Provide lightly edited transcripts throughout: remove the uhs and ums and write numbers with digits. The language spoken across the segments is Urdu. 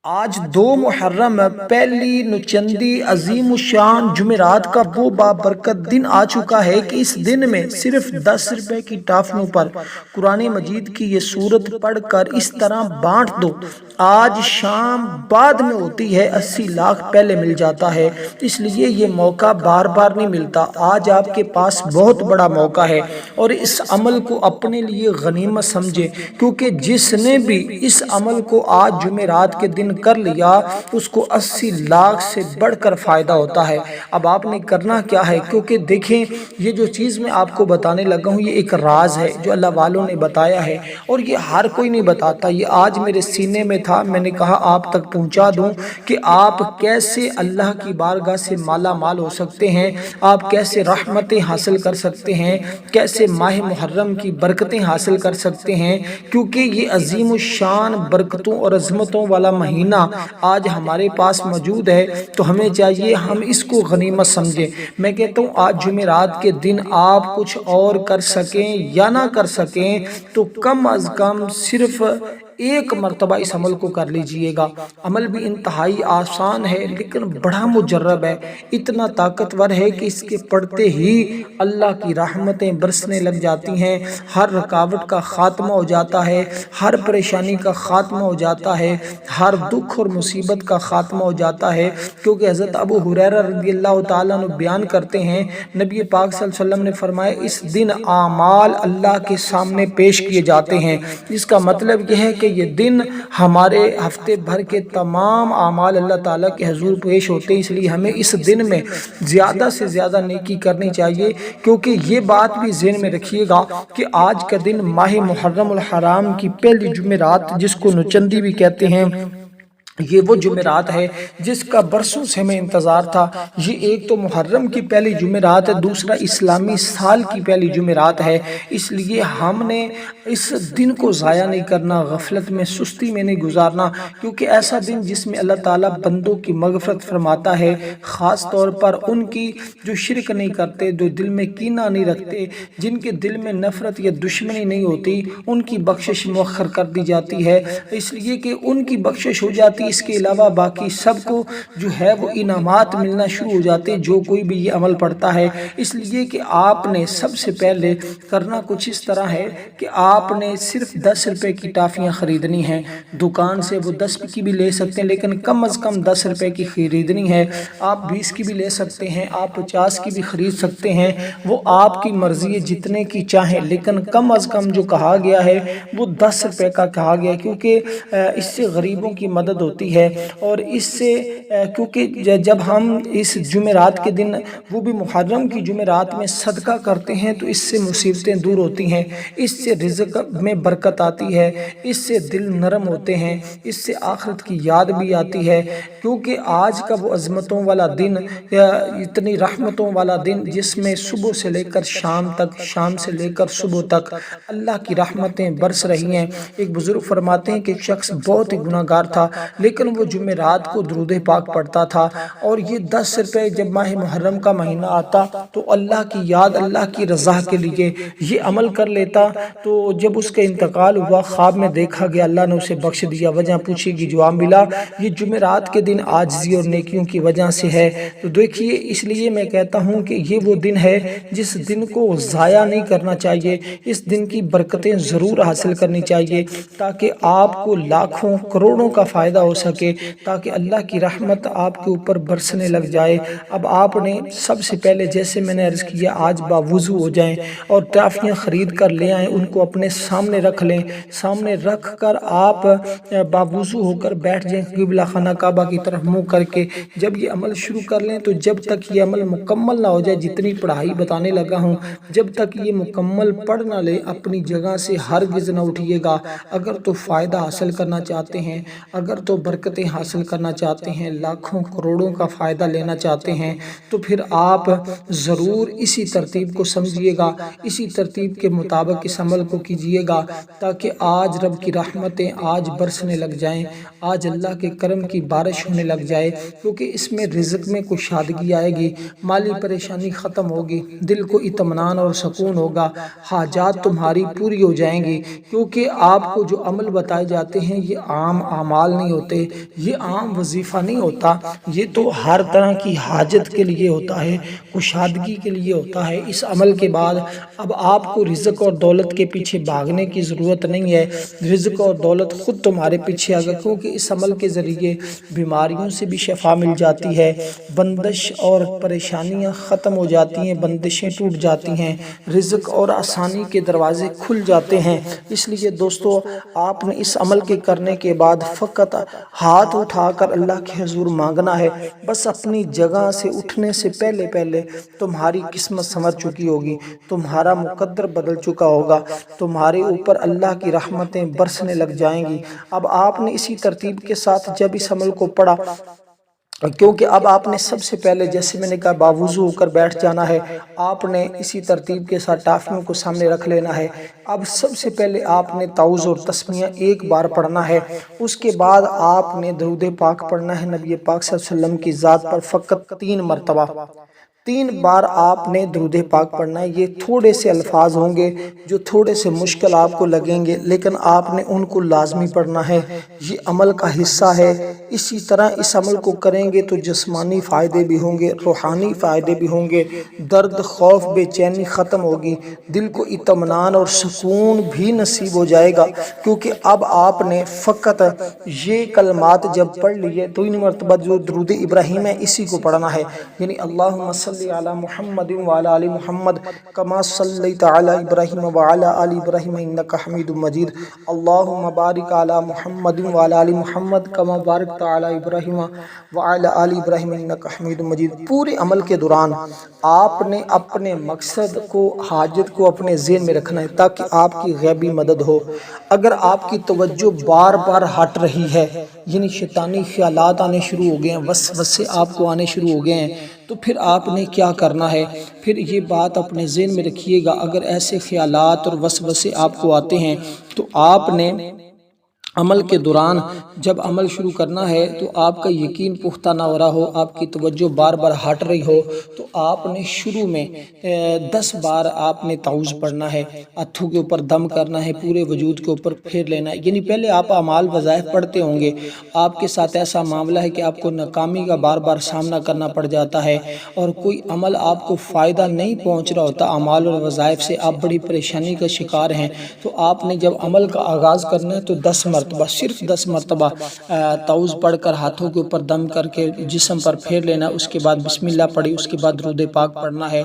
آج 2 محرم پہلی نچندی عظیم الشان جمعرات کا وہ بابرکت دن آ چکا ہے کہ اس دن میں صرف 10 روپے کی ٹافیوں پر قرآن مجید کی یہ سورت پڑھ کر اس طرح بانٹ دو، آج شام بعد میں ہوتی ہے 80 لاکھ پہلے مل جاتا ہے۔ اس لیے یہ موقع بار بار نہیں ملتا، آج آپ کے پاس بہت بڑا موقع ہے اور اس عمل کو اپنے لیے غنیمت سمجھے، کیونکہ جس نے بھی اس عمل کو آج جمعرات کے دن کر لیا اس کو 80 لاکھ سے بڑھ کر فائدہ ہوتا ہے۔ اب آپ نے کرنا کیا ہے، کیونکہ دیکھیں یہ جو چیز میں آپ کو بتانے لگا ہوں یہ ایک راز ہے جو اللہ والوں نے بتایا ہے، اور یہ ہر کوئی نہیں بتاتا۔ یہ آج میرے سینے میں تھا، میں نے کہا آپ تک پہنچا دوں کہ آپ کیسے اللہ کی بارگاہ سے مالا مال ہو سکتے ہیں، آپ کیسے رحمتیں حاصل کر سکتے ہیں، کیسے ماہ محرم کی برکتیں حاصل کر سکتے ہیں، کیونکہ یہ عظیم الشان برکتوں اور عظمتوں والا مہینہ آج ہمارے پاس موجود ہے، تو ہمیں چاہیے ہم اس کو غنیمت سمجھیں۔ میں کہتا ہوں آج جمعرات کے دن آپ کچھ اور کر سکیں یا نہ کر سکیں تو کم از کم صرف ایک مرتبہ اس عمل کو کر لیجئے گا۔ عمل بھی انتہائی آسان ہے لیکن بڑا مجرب ہے، اتنا طاقتور ہے کہ اس کے پڑھتے ہی اللہ کی رحمتیں برسنے لگ جاتی ہیں، ہر رکاوٹ کا خاتمہ ہو جاتا ہے، ہر پریشانی کا خاتمہ ہو جاتا ہے، ہر دکھ اور مصیبت کا خاتمہ ہو جاتا ہے، کیونکہ حضرت ابو ہریرہ رضی اللہ تعالیٰ عنہ بیان کرتے ہیں نبی پاک صلی اللہ علیہ وسلم نے فرمایا اس دن اعمال اللہ کے سامنے پیش کیے جاتے ہیں۔ اس کا مطلب یہ ہے کہ یہ دن ہمارے ہفتے بھر کے تمام اعمال اللہ تعالیٰ کے حضور پیش ہوتے ہیں، اس لیے ہمیں اس دن میں زیادہ سے زیادہ نیکی کرنی چاہیے، کیونکہ یہ بات بھی ذہن میں رکھیے گا کہ آج کا دن ماہ محرم الحرام کی پہلی جمعرات جس کو نچندی بھی کہتے ہیں، یہ وہ جمعرات ہے جس کا برسوں سے ہمیں انتظار تھا۔ یہ ایک تو محرم کی پہلی جمعرات ہے، دوسرا اسلامی سال کی پہلی جمعرات ہے، اس لیے ہم نے اس دن کو ضائع نہیں کرنا، غفلت میں سستی میں نہیں گزارنا، کیونکہ ایسا دن جس میں اللہ تعالیٰ بندوں کی مغفرت فرماتا ہے، خاص طور پر ان کی جو شرک نہیں کرتے، جو دل میں کینہ نہیں رکھتے، جن کے دل میں نفرت یا دشمنی نہیں ہوتی، ان کی بخشش مؤخر کر دی جاتی ہے، اس لیے کہ ان کی بخشش ہو جاتی، اس کے علاوہ باقی سب کو جو ہے وہ انعامات ملنا شروع ہو جاتے جو کوئی بھی یہ عمل پڑھتا ہے۔ اس لیے کہ آپ نے سب سے پہلے کرنا کچھ اس طرح ہے کہ آپ نے صرف 10 روپے کی ٹافیاں خریدنی ہیں، دکان سے وہ 10 کی بھی لے سکتے ہیں لیکن کم از کم 10 روپے کی خریدنی ہے، آپ 20 کی بھی لے سکتے ہیں، آپ 50 کی بھی خرید سکتے ہیں، وہ آپ کی مرضی ہے جتنے کی چاہیں، لیکن کم از کم جو کہا گیا ہے وہ 10 روپے کا کہا گیا ہے، کیونکہ اس سے غریبوں کی مدد ہوتی ہے، اور اس سے کیونکہ جب ہم اس جمعرات کے دن وہ بھی محرم کی جمعرات میں صدقہ کرتے ہیں تو اس سے مصیبتیں دور ہوتی ہیں، اس سے رزق میں برکت آتی ہے، اس سے دل نرم ہوتے ہیں، اس سے آخرت کی یاد بھی آتی ہے، کیونکہ آج کا وہ عظمتوں والا دن، اتنی رحمتوں والا دن جس میں صبح سے لے کر شام تک، شام سے لے کر صبح تک اللہ کی رحمتیں برس رہی ہیں۔ ایک بزرگ فرماتے ہیں کہ ایک شخص بہت ہی گناہ گار تھا لیکن وہ جمعرات کو درود پاک پڑھتا تھا، اور یہ 10 روپے جب ماہ محرم کا مہینہ آتا تو اللہ کی یاد، اللہ کی رضا کے لیے یہ عمل کر لیتا، تو جب اس کا انتقال ہوا خواب میں دیکھا گیا، اللہ نے اسے بخش دیا، وجہ پوچھی گی، جواب ملا یہ جمعرات کے دن عاجزی اور نیکیوں کی وجہ سے ہے۔ تو دیکھیے اس لیے میں کہتا ہوں کہ یہ وہ دن ہے جس دن کو ضائع نہیں کرنا چاہیے، اس دن کی برکتیں ضرور حاصل کرنی چاہیے تاکہ آپ کو لاکھوں کروڑوں کا فائدہ ہو سکے، تاکہ اللہ کی رحمت آپ کے اوپر برسنے لگ جائے۔ اب آپ نے سب سے پہلے جیسے میں نے عرض کیا آج باوضو ہو جائیں اور ٹافیاں خرید کر لے آئیں، ان کو اپنے سامنے رکھ لیں، سامنے رکھ کر آپ باوضو ہو کر بیٹھ جائیں قبلہ خانہ کعبہ کی طرف منہ کر کے، جب یہ عمل شروع کر لیں تو جب تک یہ عمل مکمل نہ ہو جائے، جتنی پڑھائی بتانے لگا ہوں جب تک یہ مکمل پڑھ نہ لے اپنی جگہ سے ہرگز نہ اٹھیے گا۔ اگر تو فائدہ حاصل کرنا چاہتے ہیں، اگر تو برکتیں حاصل کرنا چاہتے ہیں، لاکھوں کروڑوں کا فائدہ لینا چاہتے ہیں، تو پھر آپ ضرور اسی ترتیب کو سمجھیے گا، اسی ترتیب کے مطابق اس عمل کو کیجیے گا، تاکہ آج رب کی رحمتیں آج برسنے لگ جائیں، آج اللہ کے کرم کی بارش ہونے لگ جائے، کیونکہ اس میں رزق میں کشادگی آئے گی، مالی پریشانی ختم ہوگی، دل کو اطمینان اور سکون ہوگا، حاجات تمہاری پوری ہو جائیں گی، کیونکہ آپ کو جو عمل بتائے جاتے ہیں یہ عام اعمال نہیں ہوتے، ہوتے، یہ عام وظیفہ نہیں ہوتا، یہ تو ہر طرح کی حاجت کے لیے ہوتا ہے، کشادگی کے لیے ہوتا ہے۔ اس عمل کے بعد اب آپ کو رزق اور دولت کے پیچھے بھاگنے کی ضرورت نہیں ہے، رزق اور دولت خود تمہارے پیچھے آگا، کیونکہ اس عمل کے ذریعے بیماریوں سے بھی شفا مل جاتی ہے، بندش اور پریشانیاں ختم ہو جاتی ہیں، بندشیں ٹوٹ جاتی ہیں، رزق اور آسانی کے دروازے کھل جاتے ہیں۔ اس لیے دوستو، آپ نے اس عمل کے کرنے کے بعد فقط ہاتھ اٹھا کر اللہ کے حضور مانگنا ہے، بس اپنی جگہ سے اٹھنے سے پہلے تمہاری قسمت سنور چکی ہوگی، تمہارا مقدر بدل چکا ہوگا، تمہارے اوپر اللہ کی رحمتیں برسنے لگ جائیں گی۔ اب آپ نے اسی ترتیب کے ساتھ جب اس عمل کو پڑھا، کیونکہ اب آپ نے سب سے پہلے، جیسے میں نے کہا، باوضو ہو کر بیٹھ جانا ہے، آپ نے اسی ترتیب کے ساتھ ٹافیوں کو سامنے رکھ لینا ہے۔ اب سب سے پہلے آپ نے تعوذ اور تسمیہ ایک بار پڑھنا ہے، اس کے بعد آپ نے درود پاک پڑھنا ہے نبی پاک صلی اللہ علیہ وسلم کی ذات پر فقط 3 مرتبہ، 3 بار آپ نے درود پاک پڑھنا ہے۔ یہ تھوڑے سے الفاظ ہوں گے جو تھوڑے سے مشکل آپ کو لگیں گے، لیکن آپ نے ان کو لازمی پڑھنا ہے، یہ عمل کا حصہ ہے۔ اسی طرح اس عمل کو کریں گے تو جسمانی فائدے بھی ہوں گے، روحانی فائدے بھی ہوں گے، درد، خوف، بے چینی ختم ہوگی، دل کو اطمینان اور سکون بھی نصیب ہو جائے گا، کیونکہ اب آپ نے فقط یہ کلمات جب پڑھ لیے تو 3 مرتبہ جو درود ابراہیم ہے اسی کو پڑھنا ہے، یعنی اللہم صلی علی محمد وعلی آل محمد کما صلیت علی ابراہیم وعلی آل ابراہیم انک حمید مجید، اللہم بارک علی محمد وعلی آل محمد کما بارکت علی ابراہیم وعلی آل ابراہیم انک حمید مجید۔ پورے عمل کے دوران آپ نے اپنے مقصد کو، حاجت کو اپنے ذہن میں رکھنا ہے تاکہ آپ کی غیبی مدد ہو۔ اگر آپ کی توجہ بار بار ہٹ رہی ہے، یعنی شیطانی خیالات آنے شروع ہو گئے ہیں، وسوسے آپ کو آنے شروع ہو گئے ہیں، تو پھر آپ نے کیا کرنا ہے؟ پھر یہ بات اپنے ذہن میں رکھیے گا، اگر ایسے خیالات اور وسوسے آپ کو آتے ہیں تو آپ نے عمل کے دوران جب عمل شروع کرنا ہے تو آپ کا یقین پختہ نہ ہو رہا ہو، آپ کی توجہ بار بار ہٹ رہی ہو، تو آپ نے شروع میں 10 بار آپ نے تعوذ پڑھنا ہے، ہاتھوں کے اوپر دم کرنا ہے، پورے وجود کے اوپر پھیر لینا ہے۔ یعنی پہلے آپ اعمال وظائف پڑھتے ہوں گے، آپ کے ساتھ ایسا معاملہ ہے کہ آپ کو ناکامی کا بار بار سامنا کرنا پڑ جاتا ہے اور کوئی عمل آپ کو فائدہ نہیں پہنچ رہا ہوتا، اعمال اور وظائف سے آپ بڑی پریشانی کا شکار ہیں، تو آپ نے جب عمل کا آغاز کرنا ہے تو 10 مرتبہ، صرف 10 مرتبہ تعوذ پڑھ کر ہاتھوں کے اوپر دم کر کے جسم پر پھیر لینا، اس کے بعد بسم اللہ پڑھی، اس کے بعد درود پاک پڑھنا ہے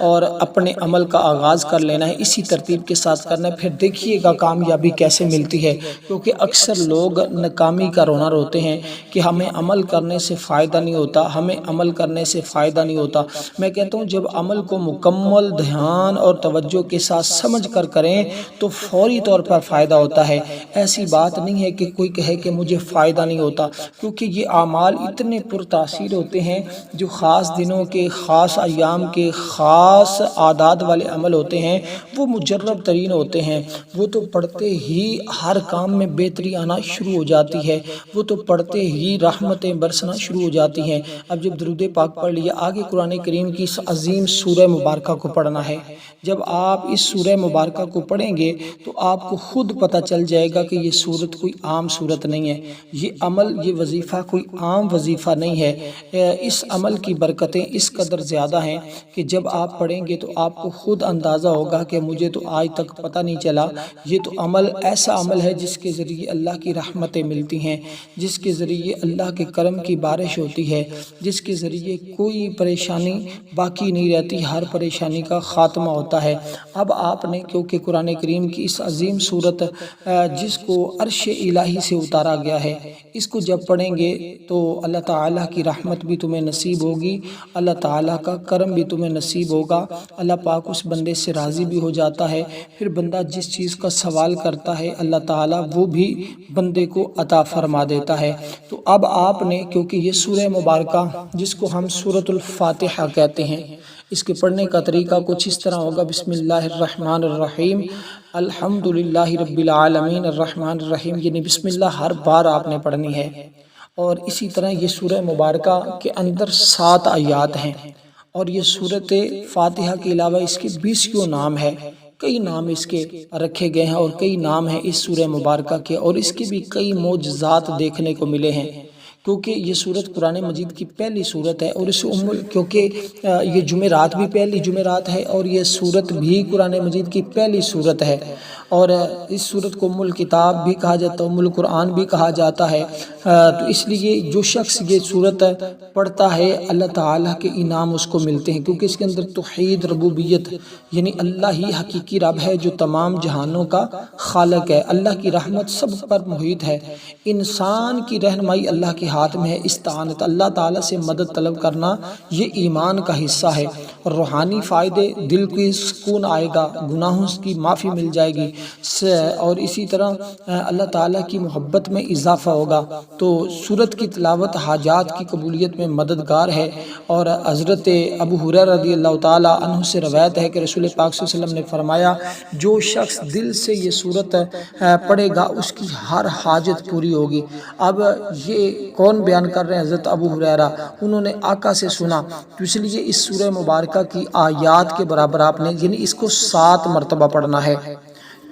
اور اپنے عمل کا آغاز کر لینا ہے، اسی ترتیب کے ساتھ کرنا ہے۔ پھر دیکھیے گا کامیابی کیسے ملتی ہے، کیونکہ اکثر لوگ ناکامی کا رونا روتے ہیں کہ ہمیں عمل کرنے سے فائدہ نہیں ہوتا، ہمیں عمل کرنے سے فائدہ نہیں ہوتا۔ میں کہتا ہوں جب عمل کو مکمل دھیان اور توجہ کے ساتھ سمجھ کر کریں تو فوری طور پر فائدہ ہوتا ہے۔ ایسی بات نہیں ہے کہ کوئی کہے کہ مجھے فائدہ نہیں ہوتا، کیونکہ یہ اعمال اتنے پرتاثیر ہوتے ہیں، جو خاص دنوں کے، خاص ایام کے، خاص عادات والے عمل ہوتے ہیں، وہ مجرب ترین ہوتے ہیں، وہ تو پڑھتے ہی ہر کام میں بہتری آنا شروع ہو جاتی ہے، وہ تو پڑھتے ہی رحمتیں برسنا شروع ہو جاتی ہیں۔ اب جب درود پاک پڑھ لیا، آگے قرآن کریم کی اس عظیم سورہ مبارکہ کو پڑھنا ہے۔ جب آپ اس سورہ مبارکہ کو پڑھیں گے تو آپ کو خود پتہ چل جائے گا کہ یہ سورت کوئی عام سورت نہیں ہے، یہ عمل، یہ وظیفہ کوئی عام وظیفہ نہیں ہے۔ اس عمل کی برکتیں اس قدر زیادہ ہیں کہ جب آپ پڑھیں گے تو آپ کو خود اندازہ ہوگا کہ مجھے تو آج تک پتہ نہیں چلا، یہ تو عمل ایسا عمل ہے جس کے ذریعے اللہ کی رحمتیں ملتی ہیں، جس کے ذریعے اللہ کے کرم کی بارش ہوتی ہے، جس کے ذریعے کوئی پریشانی باقی نہیں رہتی، ہر پریشانی کا خاتمہ ہوتا ہے۔ اب آپ نے، کیونکہ قرآن کریم کی اس عظیم سورت جس کو عرش الہی سے اتارا گیا ہے، اس کو جب پڑھیں گے تو اللہ تعالیٰ کی رحمت بھی تمہیں نصیب ہوگی، اللہ تعالیٰ کا کرم بھی تمہیں نصیب ہوگا، اللہ پاک اس بندے سے راضی بھی ہو جاتا ہے، پھر بندہ جس چیز کا سوال کرتا ہے اللہ تعالیٰ وہ بھی بندے کو عطا فرما دیتا ہے۔ تو اب آپ نے، کیونکہ یہ سورہ مبارکہ جس کو ہم سورۃ الفاتحہ کہتے ہیں، اس کے پڑھنے کا طریقہ کچھ اس طرح ہوگا: بسم اللہ الرحمن الرحیم، الحمدللہ رب العالمین الرحمن الرحیم، یعنی بسم اللہ ہر بار آپ نے پڑھنی ہے۔ اور اسی طرح یہ سورہ مبارکہ کے اندر 7 آیات ہیں، اور یہ سورۃ فاتحہ کے علاوہ اس کے 20 نام ہے، کئی نام اس کے رکھے گئے ہیں اور کئی نام ہیں اس سورہ مبارکہ کے، اور اس کے بھی کئی معجزات دیکھنے کو ملے ہیں، کیونکہ یہ سورت قرآن مجید کی پہلی سورت ہے، اور اس کیونکہ یہ جمعرات بھی پہلی جمعرات ہے، اور یہ سورت بھی قرآن مجید کی پہلی سورت ہے، اور اس سورت کو ام الکتاب بھی کہا جاتا ہے، ام القرآن بھی کہا جاتا ہے۔ تو اس لیے جو شخص یہ سورت پڑھتا ہے اللہ تعالیٰ کے انعام اس کو ملتے ہیں، کیونکہ اس کے اندر توحید ربوبیت یعنی اللہ ہی حقیقی رب ہے جو تمام جہانوں کا خالق ہے، اللہ کی رحمت سب پر محیط ہے، انسان کی رہنمائی اللہ کے ہاتھ میں ہے، استعانت اللہ تعالیٰ سے مدد طلب کرنا یہ ایمان کا حصہ ہے، اور روحانی فائدے دل کی سکون آئے گا، گناہوں کی معافی مل جائے گی، اور اسی طرح اللہ تعالیٰ کی محبت میں اضافہ ہوگا۔ تو سورت کی تلاوت حاجات کی قبولیت میں مددگار ہے، اور حضرت ابو ہریرہ رضی اللہ تعالیٰ عنہ سے روایت ہے کہ رسول پاک صلی اللہ علیہ وسلم نے فرمایا جو شخص دل سے یہ سورت پڑھے گا اس کی ہر حاجت پوری ہوگی۔ اب یہ کون بیان کر رہے ہیں؟ حضرت ابو ہریرہ، انہوں نے آقا سے سنا، تو اس لیے اس سورہ مبارکہ کی آیات کے برابر آپ نے یعنی اس کو 7 مرتبہ پڑھنا ہے،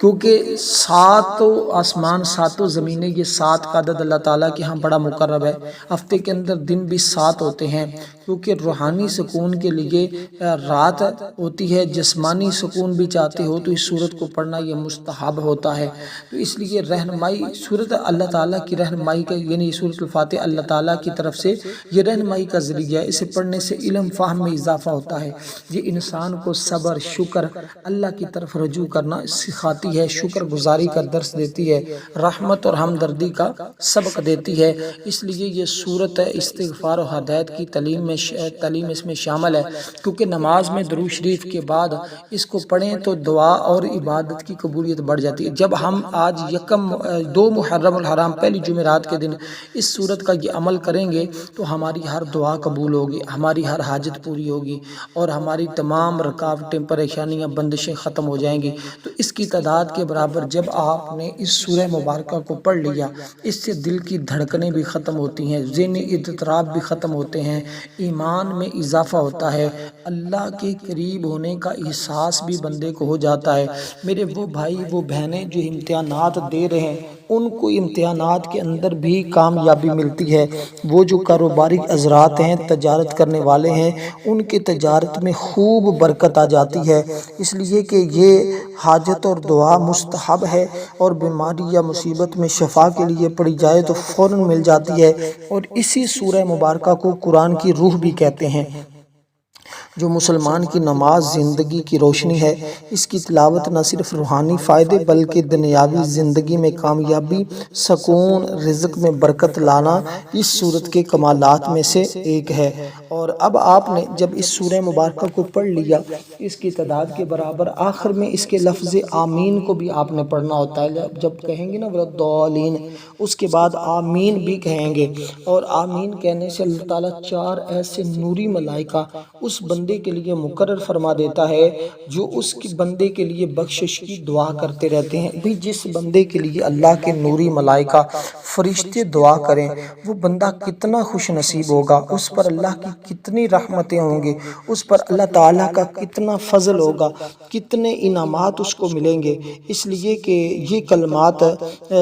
کیونکہ 7 آسمان 7 زمینیں یہ 7 کا عدد اللہ تعالیٰ کے ہاں بڑا مقرب ہے، ہفتے کے اندر دن بھی 7 ہوتے ہیں، کیونکہ روحانی سکون کے لیے رات ہوتی ہے، جسمانی سکون بھی چاہتے ہو تو اس سورت کو پڑھنا یہ مستحب ہوتا ہے۔ تو اس لیے رہنمائی سورت اللہ تعالیٰ کی رہنمائی کا یعنی سورت الفاتحہ اللہ تعالیٰ کی طرف سے یہ رہنمائی کا ذریعہ ہے، اسے پڑھنے سے علم فہم میں اضافہ ہوتا ہے، یہ انسان کو صبر شکر اللہ کی طرف رجوع کرنا سکھاتی ہے، شکر گزاری کا درس دیتی ہے، رحمت اور ہمدردی کا سبق دیتی ہے۔ اس لیے یہ سورت استغفار و ہدایت کی تعلیم اس میں شامل ہے، کیونکہ نماز میں درود شریف کے بعد اس کو پڑھیں تو دعا اور عبادت کی قبولیت بڑھ جاتی ہے۔ جب ہم آج 2 محرم الحرام پہلی جمعرات کے دن اس سورت کا یہ عمل کریں گے تو ہماری ہر دعا قبول ہوگی، ہماری ہر حاجت پوری ہوگی، اور ہماری تمام رکاوٹیں پریشانیاں بندشیں ختم ہو جائیں گی۔ تو اس کی تعداد کے برابر جب آپ نے اس سورہ مبارکہ کو پڑھ لیا، اس سے دل کی دھڑکنیں بھی ختم ہوتی ہیں، ذہنی اضطراب بھی ختم ہوتے ہیں، ایمان میں اضافہ ہوتا ہے، اللہ کے قریب ہونے کا احساس بھی بندے کو ہو جاتا ہے۔ میرے وہ بھائی وہ بہنیں جو امتحانات دے رہے ہیں ان کو امتحانات کے اندر بھی کامیابی ملتی ہے، وہ جو کاروباری حضرات ہیں تجارت کرنے والے ہیں ان کے تجارت میں خوب برکت آ جاتی ہے، اس لیے کہ یہ حاجت اور دعا مستحب ہے، اور بیماری یا مصیبت میں شفا کے لیے پڑھی جائے تو فوراً مل جاتی ہے، اور اسی سورہ مبارکہ کو قرآن کی روح بھی کہتے ہیں۔ جو مسلمان کی نماز زندگی کی روشنی ہے، اس کی تلاوت نہ صرف روحانی فائدے بلکہ دنیاوی زندگی میں کامیابی، سکون، رزق میں برکت لانا اس سورت کے کمالات میں سے ایک ہے۔ اور اب آپ نے جب اس سورہ مبارکہ کو پڑھ لیا، اس کی تعداد کے برابر آخر میں اس کے لفظ آمین کو بھی آپ نے پڑھنا ہوتا ہے، جب کہیں گے نا وَلَضَّالِّينَ اس کے بعد آمین بھی کہیں گے، اور آمین کہنے سے اللہ تعالیٰ 4 ایسے نوری ملائکہ اس بندے کے لیے مقرر فرما دیتا ہے جو اس کی بندے کے لیے بخشش کی دعا کرتے رہتے ہیں۔ بھی جس بندے کے لیے اللہ کے نوری ملائکہ فرشتے دعا کریں وہ بندہ کتنا خوش نصیب ہوگا، اس پر اللہ کی کتنی رحمتیں ہوں گی، اس پر اللہ تعالیٰ کا کتنا فضل ہوگا، کتنے انعامات اس کو ملیں گے، اس لیے کہ یہ کلمات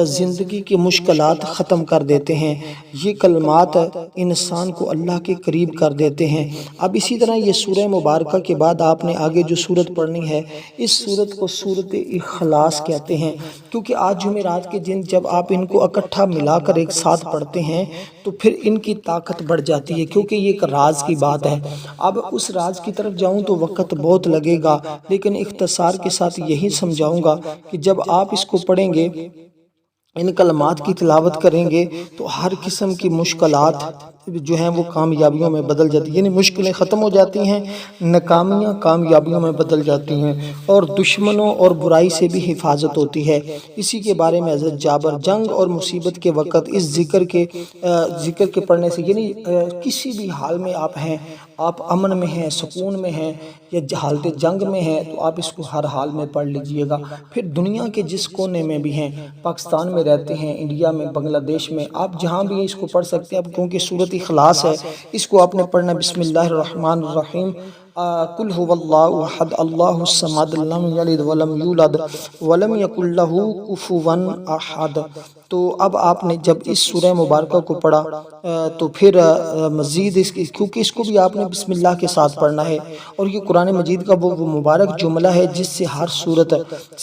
زندگی کی مشکلات ختم کر دیتے ہیں، یہ کلمات انسان کو اللہ کے قریب کر دیتے ہیں۔ اب اسی طرح یہ سورہ مبارکہ کے بعد آپ نے آگے جو سورت پڑھنی ہے، اس سورت کو سورت اخلاص کہتے ہیں، کیونکہ آج جمعرات کے دن جب آپ ان کو اکٹھا ملا کر ایک ساتھ پڑھتے ہیں تو پھر ان کی طاقت بڑھ جاتی ہے، کیونکہ یہ ایک راز کی بات ہے۔ اب اس راز کی طرف جاؤں تو وقت بہت لگے گا، لیکن اختصار کے ساتھ یہی سمجھاؤں گا کہ جب آپ اس کو پڑھیں گے، ان کلمات کی تلاوت کریں گے تو ہر قسم کی مشکلات جو ہیں وہ کامیابیوں میں بدل جاتی ہیں، یعنی مشکلیں ختم ہو جاتی ہیں، ناکامیاں کامیابیوں میں بدل جاتی ہیں، اور دشمنوں اور برائی سے بھی حفاظت ہوتی ہے۔ اسی کے بارے میں حضرت جابر جنگ اور مصیبت کے وقت اس ذکر کے پڑھنے سے، یعنی کسی بھی حال میں آپ ہیں، آپ امن میں ہیں، سکون میں ہیں، یا حالت جنگ میں ہیں، تو آپ اس کو ہر حال میں پڑھ لیجئے گا۔ پھر دنیا کے جس کونے میں بھی ہیں، پاکستان میں رہتے ہیں، انڈیا میں، بنگلہ دیش میں، آپ جہاں بھی اس کو پڑھ سکتے ہیں، اب کیونکہ سورت اخلاص ہے، اس کو آپ نے پڑھنا بسم اللہ الرحمن الرحیم۔ قل هو اللہ احد اللہ الصمد لم یلد ولم یولد ولم یکن لہ کفوا احد۔ تو اب آپ نے جب اس سورہ مبارکہ کو پڑھا تو پھر مزید کیونکہ اس کو بھی آپ نے بسم اللہ کے ساتھ پڑھنا ہے، اور یہ قرآن مجید کا وہ مبارک جملہ ہے جس سے ہر صورت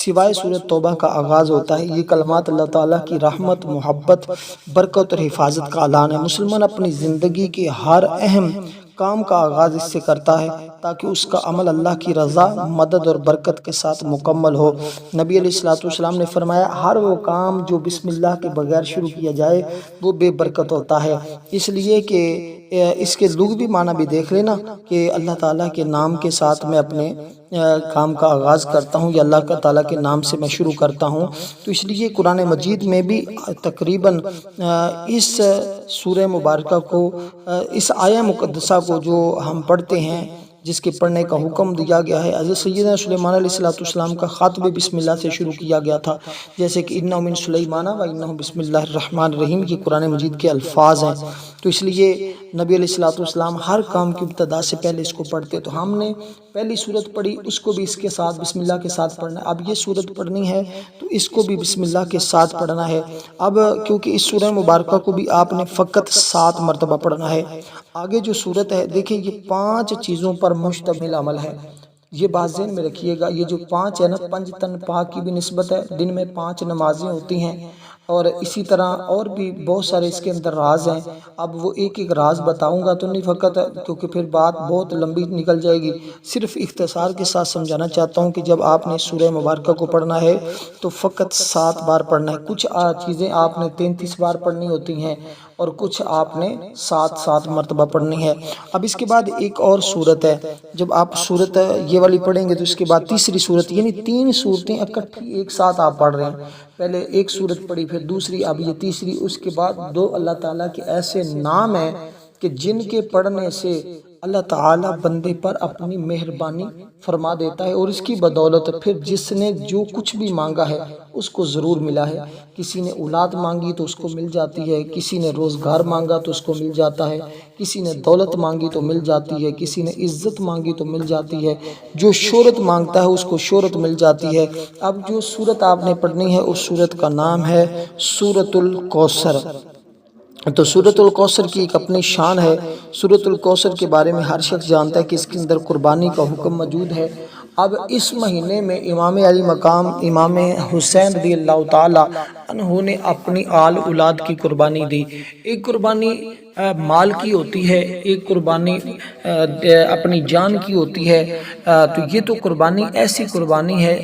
سوائے سورۃ توبہ کا آغاز ہوتا ہے۔ یہ کلمات اللہ تعالیٰ کی رحمت، محبت، برکت اور حفاظت کا اعلان ہے۔ مسلمان اپنی زندگی کے ہر اہم کام کا آغاز اس سے کرتا ہے تاکہ اس کا عمل اللہ کی رضا، مدد اور برکت کے ساتھ مکمل ہو۔ نبی علیہ السلام نے فرمایا ہر وہ کام جو بسم اللہ کے بغیر شروع کیا جائے وہ بے برکت ہوتا ہے، اس لیے کہ اس کے لغوی معنی بھی دیکھ لینا کہ اللہ تعالیٰ کے نام کے ساتھ میں اپنے کام کا آغاز کرتا ہوں یا اللہ تعالیٰ کے نام سے میں شروع کرتا ہوں۔ تو اس لیے قرآن مجید میں بھی تقریباً اس سورہ مبارکہ کو، اس آیہ مقدسہ کو جو ہم پڑھتے ہیں، جس کے پڑھنے کا حکم دیا گیا ہے، حضرت سیدنا سلیمان علیہ السلام کا خط بھی بسم اللہ سے شروع کیا گیا تھا، جیسے کہ اِنَّهُ مِن سُلَيْمَانَ وَإِنَّهُ بسم اللہ الرحمن الرحیم، یہ قرآن مجید کے الفاظ ہیں۔ تو اس لیے نبی علیہ السلام ہر کام کی ابتدا سے پہلے اس کو پڑھتے، تو ہم نے پہلی صورت پڑھی، اس کو بھی اس کے ساتھ بسم اللہ کے ساتھ پڑھنا ہے۔ اب یہ صورت پڑھنی ہے تو اس کو بھی بسم اللہ کے ساتھ پڑھنا ہے۔ اب کیونکہ اس سورہ مبارکہ کو بھی آپ نے فقط 7 مرتبہ پڑھنا ہے۔ آگے جو صورت ہے دیکھیں، یہ 5 چیزوں پر مشتمل عمل ہے، یہ بات ذہن میں رکھیے گا۔ یہ جو 5 ہے نا، 5 تن پاک کی بھی نسبت ہے، دن میں 5 نمازیں ہوتی ہیں، اور اسی طرح اور بھی بہت سارے اس کے اندر راز ہیں۔ اب وہ ایک ایک راز بتاؤں گا تو نہیں فقط، کیونکہ پھر بات بہت لمبی نکل جائے گی، صرف اختصار کے ساتھ سمجھانا چاہتا ہوں کہ جب آپ نے سورہ مبارکہ کو پڑھنا ہے تو فقط 7 بار پڑھنا ہے۔ کچھ چیزیں آپ نے 33 بار پڑھنی ہوتی ہیں اور کچھ آپ نے 7 مرتبہ پڑھنی ہے۔ اب اس کے بعد ایک اور صورت ہے، جب آپ صورت یہ والی پڑھیں گے تو اس کے بعد تیسری صورت، یعنی 3 صورتیں اکٹھی ایک ساتھ آپ پڑھ رہے ہیں۔ پہلے ایک صورت پڑھی، پھر دوسری، اب یہ تیسری، اس کے بعد 2 اللہ تعالیٰ کے ایسے نام ہیں کہ جن کے پڑھنے سے اللہ تعالیٰ بندے پر اپنی مہربانی فرما دیتا ہے، اور اس کی بدولت پھر جس نے جو کچھ بھی مانگا ہے اس کو ضرور ملا ہے۔ کسی نے اولاد مانگی تو اس کو مل جاتی ہے، کسی نے روزگار مانگا تو اس کو مل جاتا ہے، کسی نے دولت مانگی تو مل جاتی ہے، کسی نے عزت مانگی تو مل جاتی ہے، جو شہرت مانگتا ہے اس کو شہرت مل جاتی ہے۔ اب جو سورت آپ نے پڑھنی ہے اس سورت کا نام ہے سورۃ الکوثر۔ تو سورۃ الکوثر کی ایک اپنی شان ہے۔ سورۃ الکوثر کے بارے میں ہر شخص جانتا ہے کہ اس کے اندر قربانی کا حکم موجود ہے۔ اب اس مہینے میں امام علی مقام امام حسین رضی اللہ تعالی عنہ نے اپنی آل اولاد کی قربانی دی۔ ایک قربانی مال کی ہوتی ہے، ایک قربانی اپنی جان کی ہوتی ہے۔ تو یہ تو قربانی ایسی قربانی ہے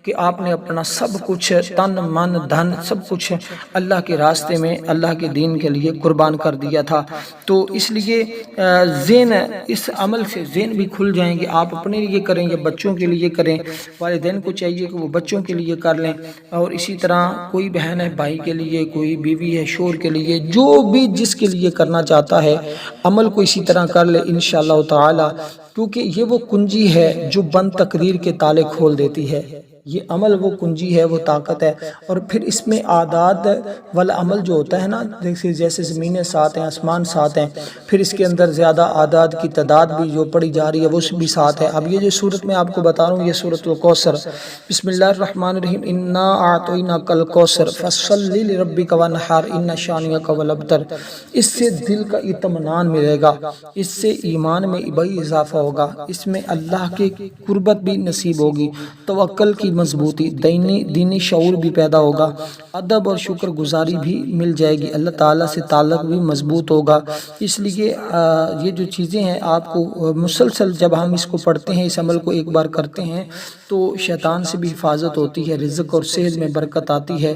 کہ آپ نے اپنا سب کچھ، تن من دھن سب کچھ اللہ کے راستے میں، اللہ کے دین کے لیے قربان کر دیا تھا۔ تو اس لیے ذہن، اس عمل سے ذہن بھی کھل جائیں گے، آپ اپنے لیے کریں یا بچوں کے لیے کریں، والدین کو چاہیے کہ وہ بچوں کے لیے کر لیں، اور اسی طرح کوئی بہن ہے بھائی کے لیے، کوئی بیوی ہے شوہر کے لیے، جو بھی جس کے لیے کرنا چاہتا ہے عمل کو اسی طرح کر لے انشاءاللہ تعالی، کیونکہ یہ وہ کنجی ہے جو بند تقریر کے تالے کھول دیتی ہے۔ یہ عمل وہ کنجی ہے، وہ طاقت ہے۔ اور پھر اس میں اعداد والا عمل جو ہوتا ہے نا، جیسے زمینیں 7 ہیں، آسمان 7 ہیں، پھر اس کے اندر زیادہ اعداد کی تعداد بھی جو پڑھی جا رہی ہے وہ بھی 7 ہے۔ اب یہ جو صورت میں آپ کو بتا رہا ہوں، یہ سورۃ الکوثر، بسم اللہ الرحمن الرحیم، انا اعطیناک الکوثر فصل لربک وانحر ان شانئک هو الابتر۔ اس سے دل کا اطمینان ملے گا، اس سے ایمان میں بڑی اضافہ ہوگا، اس میں اللہ کی قربت بھی نصیب ہوگی، توکل کی مضبوطی، دینی شعور بھی پیدا ہوگا، ادب اور شکر گزاری بھی مل جائے گی، اللہ تعالیٰ سے تعلق بھی مضبوط ہوگا۔ اس لیے یہ جو چیزیں ہیں آپ کو مسلسل جب ہم اس کو پڑھتے ہیں، اس عمل کو ایک بار کرتے ہیں تو شیطان سے بھی حفاظت ہوتی ہے، رزق اور صحت میں برکت آتی ہے۔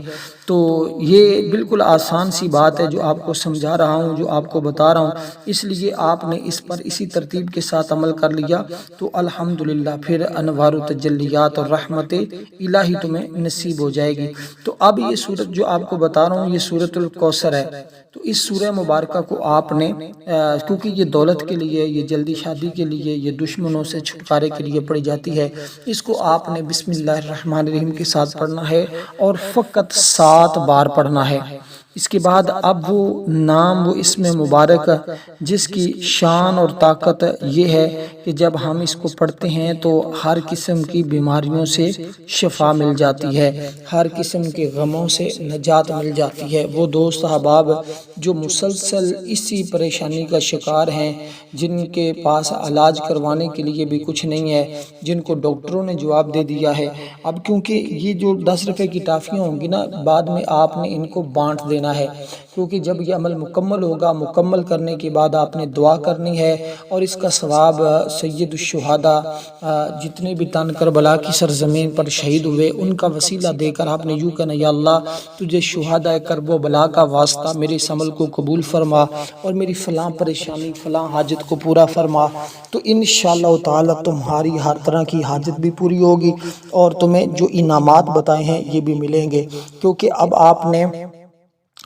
تو یہ بالکل آسان سی بات ہے جو آپ کو سمجھا رہا ہوں، جو آپ کو بتا رہا ہوں، اس لیے آپ نے اس پر اسی ترتیب کے ساتھ عمل کر لیا تو الحمدللہ پھر انوار و تجلیات اور رحمت الہی تمہیں نصیب ہو جائے گی۔ تو اب یہ سورت جو آپ کو بتا رہا ہوں، یہ سورۃ الکوثر ہے۔ تو اس سورہ مبارکہ کو آپ نے، کیونکہ یہ دولت کے لیے، یہ جلدی شادی کے لیے، یہ دشمنوں سے چھٹکارے کے لیے پڑھی جاتی ہے، اس کو آپ نے بسم اللہ الرحمن الرحیم کے ساتھ پڑھنا ہے اور فقط 7 بار پڑھنا ہے۔ اس کے بعد اب وہ نام، وہ اسم مبارک جس کی شان اور طاقت یہ ہے کہ جب ہم اس کو پڑھتے ہیں تو ہر قسم کی بیماریوں سے شفا مل جاتی ہے، ہر قسم کے غموں سے نجات مل جاتی ہے۔ وہ دوست احباب جو مسلسل اسی پریشانی کا شکار ہیں، جن کے پاس علاج کروانے کے لیے بھی کچھ نہیں ہے، جن کو ڈاکٹروں نے جواب دے دیا ہے، اب کیونکہ یہ جو 10 روپے کی ٹافیاں ہوں گی نا، بعد میں آپ نے ان کو بانٹ دینا ہے، کیونکہ جب یہ عمل مکمل ہوگا، مکمل کرنے کے بعد آپ نے دعا کرنی ہے، اور اس کا ثواب سید الشہداء جتنے بھی تن کربلا کی سرزمین پر شہید ہوئے ان کا وسیلہ دے کر آپ نے یوں کہنا، یا اللہ تجھے شہداء کرب و بلا کا واسطہ میرے اس عمل کو قبول فرما اور میری فلاں پریشانی، فلاں حاجت کو پورا فرما، تو انشاءاللہ تعالی تمہاری ہر طرح کی حاجت بھی پوری ہوگی، اور تمہیں جو انعامات بتائے ہیں یہ بھی ملیں گے، کیونکہ اب آپ نے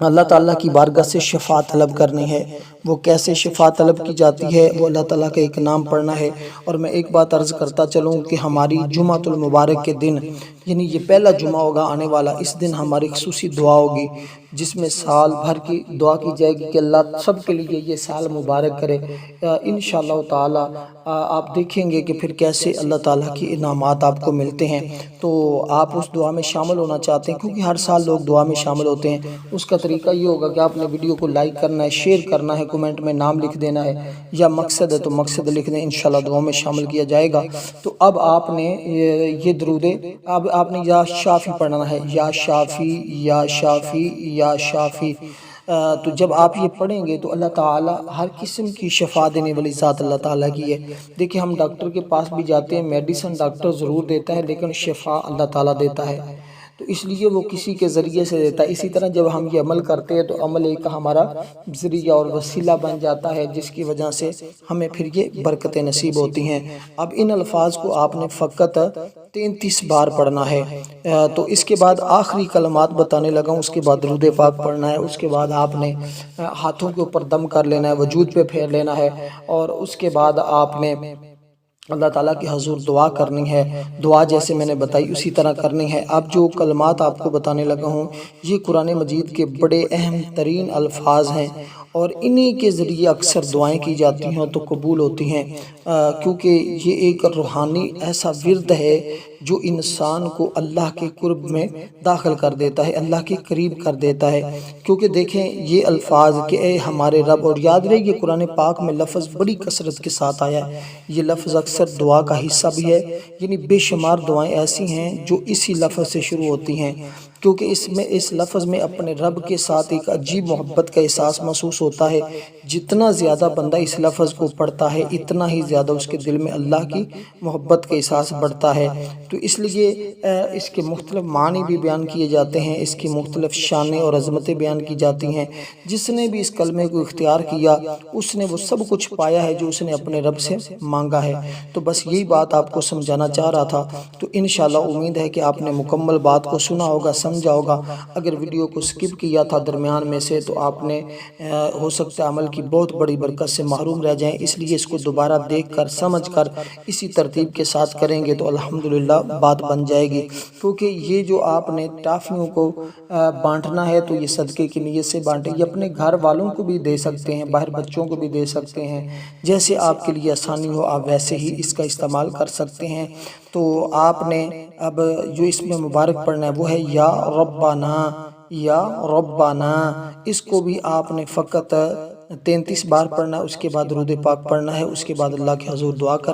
اللہ تعالیٰ کی بارگاہ سے شفا طلب کرنی ہے۔ وہ کیسے شفا طلب کی جاتی ہے؟ وہ اللہ تعالیٰ کا ایک نام پڑھنا ہے۔ اور میں ایک بات عرض کرتا چلوں کہ ہماری جمعۃ المبارک کے دن، یعنی یہ پہلا جمعہ ہوگا آنے والا، اس دن ہماری خصوصی دعا ہوگی جس میں سال بھر کی دعا کی جائے گی کہ اللہ سب کے لیے یہ سال مبارک کرے۔ انشاءاللہ تعالیٰ آپ دیکھیں گے کہ پھر کیسے اللہ تعالیٰ کی انعامات آپ کو ملتے ہیں۔ تو آپ اس دعا میں شامل ہونا چاہتے ہیں، کیونکہ ہر سال لوگ دعا میں شامل ہوتے ہیں، اس کا طریقہ یہ ہوگا کہ آپ نے ویڈیو کو لائک کرنا ہے، شیئر کرنا ہے، کومنٹ میں نام لکھ دینا ہے، یا مقصد ہے تو مقصد لکھ دیں، انشاءاللہ دعا میں شامل کیا جائے گا۔ تو اب آپ نے یہ درود، اب آپ نے یا شافی پڑھنا ہے، یا شافی یا شافی یا شافی۔ تو جب آپ یہ پڑھیں گے تو اللہ تعالیٰ ہر قسم کی شفا دینے والی ذات اللہ تعالیٰ کی ہے۔ دیکھیں ہم ڈاکٹر کے پاس بھی جاتے ہیں، میڈیسن ڈاکٹر ضرور دیتا ہے لیکن شفا اللہ تعالیٰ دیتا ہے، تو اس لیے وہ کسی کے ذریعے سے دیتا ہے۔ اسی طرح جب ہم یہ عمل کرتے ہیں تو عمل ایک ہمارا ذریعہ اور وسیلہ بن جاتا ہے، جس کی وجہ سے ہمیں پھر یہ برکتیں نصیب ہوتی ہیں۔ اب ان الفاظ کو آپ نے فقط 33 بار پڑھنا ہے۔ تو اس کے بعد آخری کلمات بتانے لگا ہوں، اس کے بعد درود پاک پڑھنا ہے، اس کے بعد آپ نے ہاتھوں کے اوپر دم کر لینا ہے، وجود پہ پھیر لینا ہے، اور اس کے بعد آپ نے اللہ تعالیٰ کی حضور دعا کرنی ہے۔ دعا جیسے میں نے بتائی اسی طرح کرنی ہے۔ اب جو کلمات آپ کو بتانے لگا ہوں یہ قرآن مجید کے بڑے اہم ترین الفاظ ہیں، اور انہی کے ذریعے اکثر دعائیں کی جاتی ہیں تو قبول ہوتی ہیں، کیونکہ یہ ایک روحانی ایسا ورد ہے جو انسان کو اللہ کے قرب میں داخل کر دیتا ہے، اللہ کے قریب کر دیتا ہے۔ کیونکہ دیکھیں یہ الفاظ کہ اے ہمارے رب، اور یاد رہے یہ قرآن پاک میں لفظ بڑی کثرت کے ساتھ آیا ہے، یہ لفظ اکثر دعا کا حصہ بھی ہے، یعنی بے شمار دعائیں ایسی ہیں جو اسی لفظ سے شروع ہوتی ہیں، کیونکہ اس لفظ میں اپنے رب کے ساتھ ایک عجیب محبت کا احساس محسوس ہوتا ہے۔ جتنا زیادہ بندہ اس لفظ کو پڑھتا ہے اتنا ہی زیادہ اس کے دل میں اللہ کی محبت کا احساس بڑھتا ہے، تو اس لیے اس کے مختلف معنی بھی بیان کیے جاتے ہیں، اس کی مختلف شانیں اور عظمتیں بیان کی جاتی ہیں۔ جس نے بھی اس کلمے کو اختیار کیا اس نے وہ سب کچھ پایا ہے جو اس نے اپنے رب سے مانگا ہے۔ تو بس یہی بات آپ کو سمجھانا چاہ رہا تھا، تو انشاءاللہ امید ہے کہ آپ نے مکمل بات کو سنا ہوگا، سمجھا ہوگا۔ اگر ویڈیو کو سکپ کیا تھا درمیان میں سے تو آپ نے ہو سکتا ہے عمل کی بہت بڑی برکت سے محروم رہ جائیں، اس لیے اس کو دوبارہ دیکھ کر سمجھ کر اسی ترتیب کے ساتھ کریں گے تو الحمدللہ بات بن جائے گی۔ کیونکہ یہ جو آپ نے ٹافیوں کو بانٹنا ہے تو یہ صدقے کی نیت سے بانٹیں، یہ اپنے گھر والوں کو بھی دے سکتے ہیں، باہر بچوں کو بھی دے سکتے ہیں، جیسے آپ کے لیے آسانی ہو آپ ویسے ہی اس کا استعمال کر سکتے ہیں۔ تو آپ نے اب جو اس میں مبارک پڑھنا ہے وہ ہے یا ربنا، یا ربنا، اس کو بھی آپ نے فقط 33 بار پڑھنا ہے، اس کے بعد درود پاک پڑھنا ہے، اس کے بعد اللہ کے حضور دعا کر